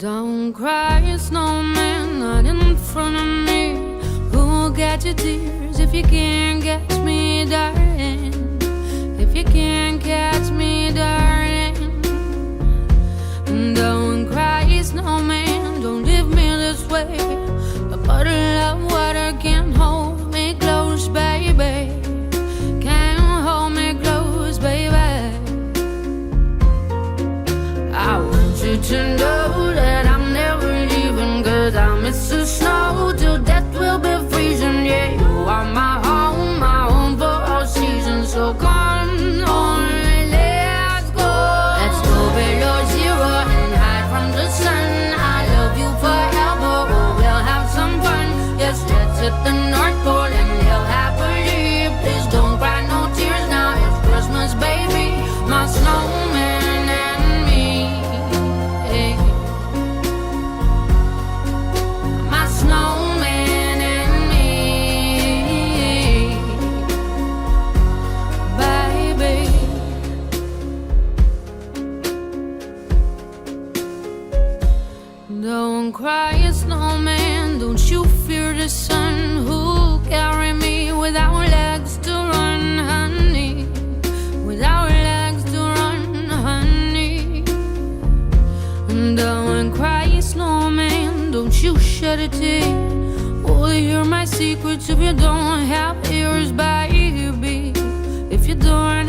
Don't cry, snowman, not in front of me. Who'll get your tears if you can't catch me, darling? If you can't catch me, darling. Don't cry, snowman, don't leave me this way. A bottle of water can't hold me close, baby. Can't hold me close, baby. I want you to know that I'm never leaving, 'cause I miss the snow till death will be freezing. Yeah, you are my home for all seasons. So come on, let's go. Let's go below zero and hide from the sun. I love you forever, oh, we'll have some fun. Yes, let's hit the North Pole and live happily. Please don't cry no tears now, it's Christmas, baby. My snowman and me, hey. My snowman and me, baby. Don't cry, snowman, don't you fear the sun. Who'll carry me without legs to run, honey? Without legs to run, honey. Don't cry, snowman, don't you shed a tear. Oh, hear my secrets if you don't have ears, baby. If you don't